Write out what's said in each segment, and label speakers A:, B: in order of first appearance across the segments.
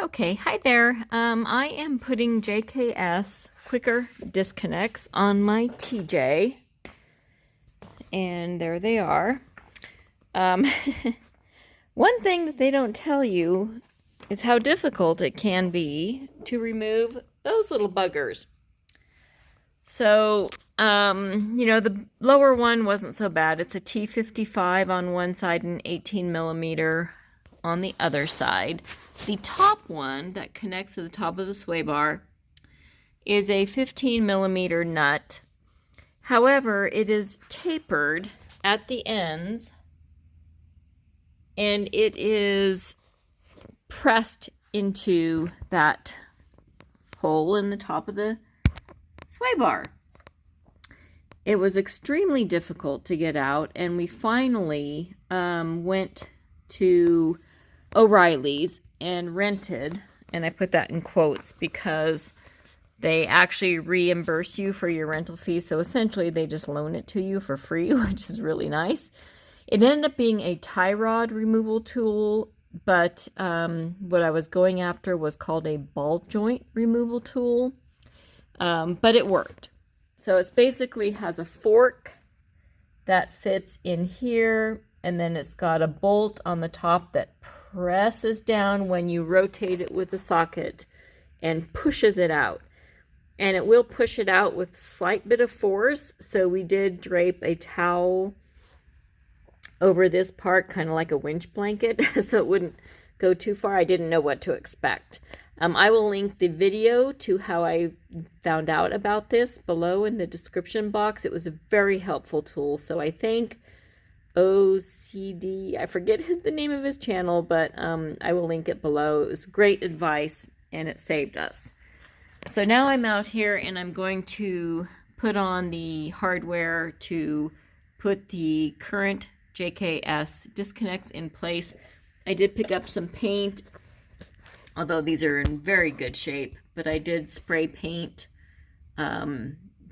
A: Okay, hi there. I am putting JKS Quicker Disconnects on my TJ, and there they are. Um, One thing that they don't tell you is how difficult it can be to remove those little buggers. So, the lower one wasn't so bad. It's a T55 on one side and 18 millimeter on the other side. The top one that connects to the top of the sway bar is a 15 millimeter nut. However, it is tapered at the ends and it is pressed into that hole in the top of the sway bar. It was extremely difficult to get out, and we finally went to O'Reilly's and rented, and I put that in quotes because they actually reimburse you for your rental fee. So essentially they just loan it to you for free, which is really nice. It ended up being a tie rod removal tool, but what I was going after was called a ball joint removal tool, but it worked. So it basically has a fork that fits in here, and then it's got a bolt on the top that presses down when you rotate it with the socket and pushes it out. And it will push it out with a slight bit of force. So we did drape a towel over this part, kind of like a winch blanket, so it wouldn't go too far. I didn't know what to expect. I will link the video to how I found out about this below in the description box. It was a very helpful tool. So I thank OCD, I forget the name of his channel, but I will link it below. It was great advice and it saved us. So now I'm out here and I'm going to put on the hardware to put the current JKS disconnects in place. I did pick up some paint, although these are in very good shape, but I did spray paint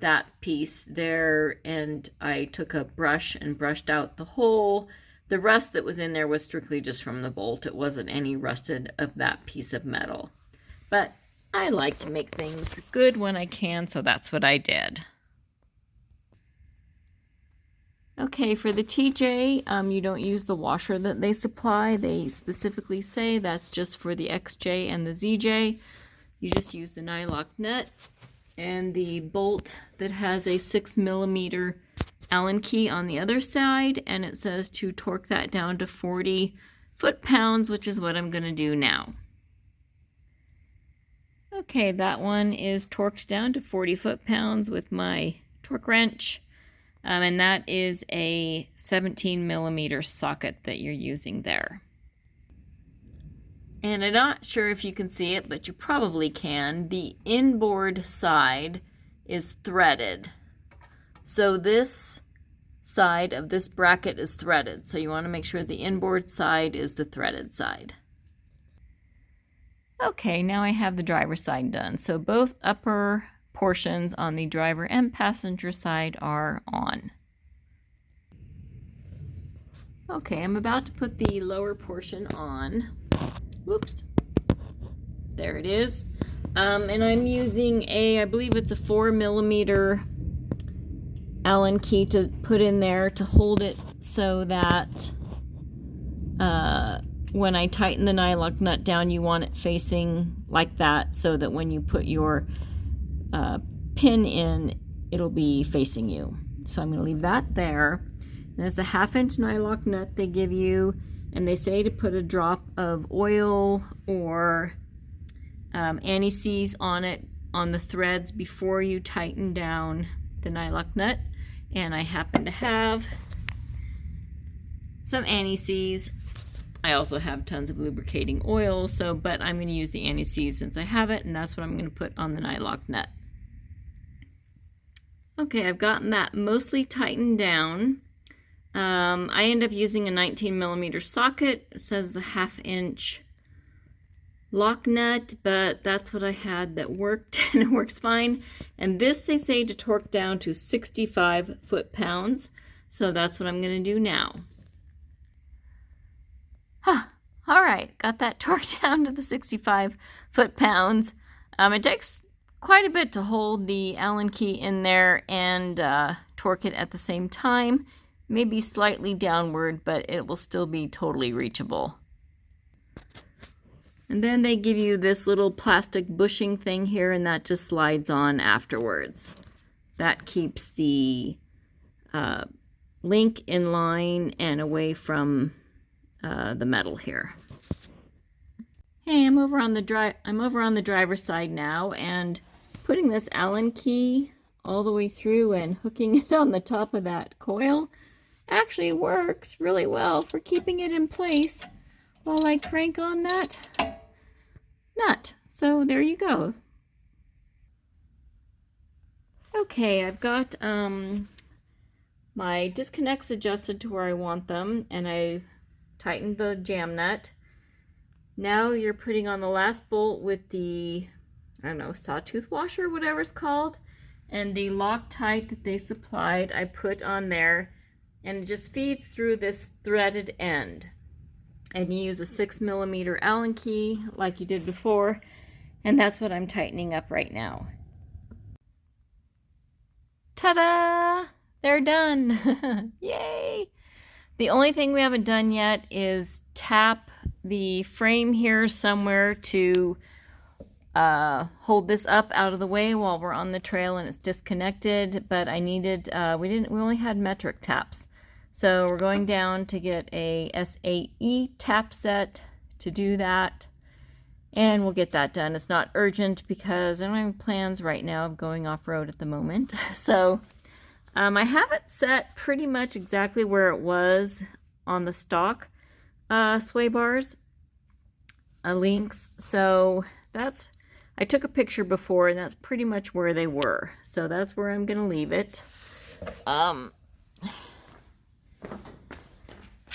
A: that piece there, and I took a brush and brushed out the hole. The rust that was in there was strictly just from the bolt. It wasn't any rusted of that piece of metal. But I like to make things good when I can, so that's what I did. Okay, for the TJ, you don't use the washer that they supply. They specifically say that's just for the XJ and the ZJ. You just use the nylock nut and the bolt that has a 6 millimeter Allen key on the other side, and it says to torque that down to 40 foot-pounds, which is what I'm going to do now. Okay, that one is torqued down to 40 foot-pounds with my torque wrench. And that is a 17 millimeter socket that you're using there. And I'm not sure if you can see it, but you probably can. The inboard side is threaded. So this side of this bracket is threaded. So you want to make sure the inboard side is the threaded side. Okay, now I have the driver's side done. So both upper portions on the driver and passenger side are on. Okay, I'm about to put the lower portion on. Whoops. There it is. And I'm using I believe it's a 4 millimeter Allen key to put in there to hold it so that when I tighten the nylock nut down, you want it facing like that so that when you put your pin in, it'll be facing you. So I'm going to leave that there. And it's a 1/2 inch nylock nut they give you, and they say to put a drop of oil or anti-seize on it on the threads before you tighten down the nylock nut. And I happen to have some anti-seize. I also have tons of lubricating oil, but I'm going to use the anti-seize since I have it, and that's what I'm going to put on the nylock nut. Okay, I've gotten that mostly tightened down. I end up using a 19 millimeter socket. It says a 1/2 inch lock nut, but that's what I had that worked, and it works fine. And this they say to torque down to 65 foot-pounds, so that's what I'm going to do now. All right, got that torqued down to the 65 foot-pounds. It takes quite a bit to hold the Allen key in there and torque it at the same time. Maybe slightly downward, but it will still be totally reachable. And then they give you this little plastic bushing thing here, and that just slides on afterwards. That keeps the link in line and away from the metal here. Hey, I'm over on the driver's side now, and putting this Allen key all the way through and hooking it on the top of that coil actually works really well for keeping it in place while I crank on that nut. So there you go. Okay, I've got my disconnects adjusted to where I want them, and I tightened the jam nut. Now you're putting on the last bolt with the, I don't know, sawtooth washer, whatever it's called, and the Loctite that they supplied I put on there, and it just feeds through this threaded end. And you use a 6mm Allen key like you did before, and that's what I'm tightening up right now. Ta-da! They're done! Yay! The only thing we haven't done yet is tap the frame here somewhere to hold this up out of the way while we're on the trail and it's disconnected, but I needed, we only had metric taps. So we're going down to get a SAE tap set to do that, and we'll get that done. It's not urgent because I don't have plans right now of going off-road at the moment. So I have it set pretty much exactly where it was on the stock sway bars links. So that's, I took a picture before, and that's pretty much where they were. So that's where I'm gonna leave it.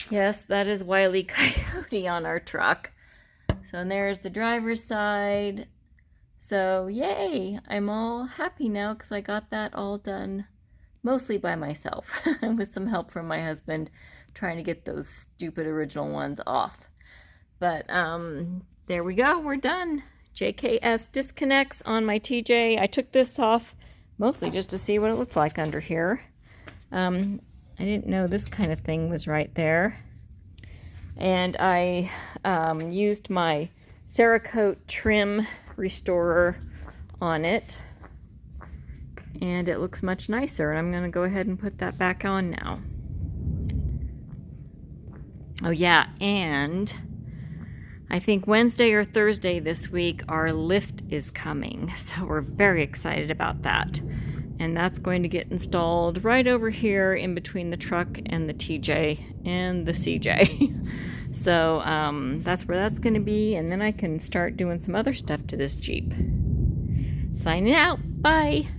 A: Yes, that is Wile E. Coyote on our truck. So there's the driver's side. So yay, I'm all happy now because I got that all done mostly by myself with some help from my husband trying to get those stupid original ones off. But there we go, we're done. JKS Disconnects on my TJ. I took this off mostly just to see what it looked like under here. I didn't know this kind of thing was right there. And I used my Cerakote trim restorer on it. And it looks much nicer. I'm going to go ahead and put that back on now. Oh yeah, and I think Wednesday or Thursday this week our lift is coming. So we're very excited about that. And that's going to get installed right over here in between the truck and the TJ and the CJ. So that's where that's going to be. And then I can start doing some other stuff to this Jeep. Signing out. Bye.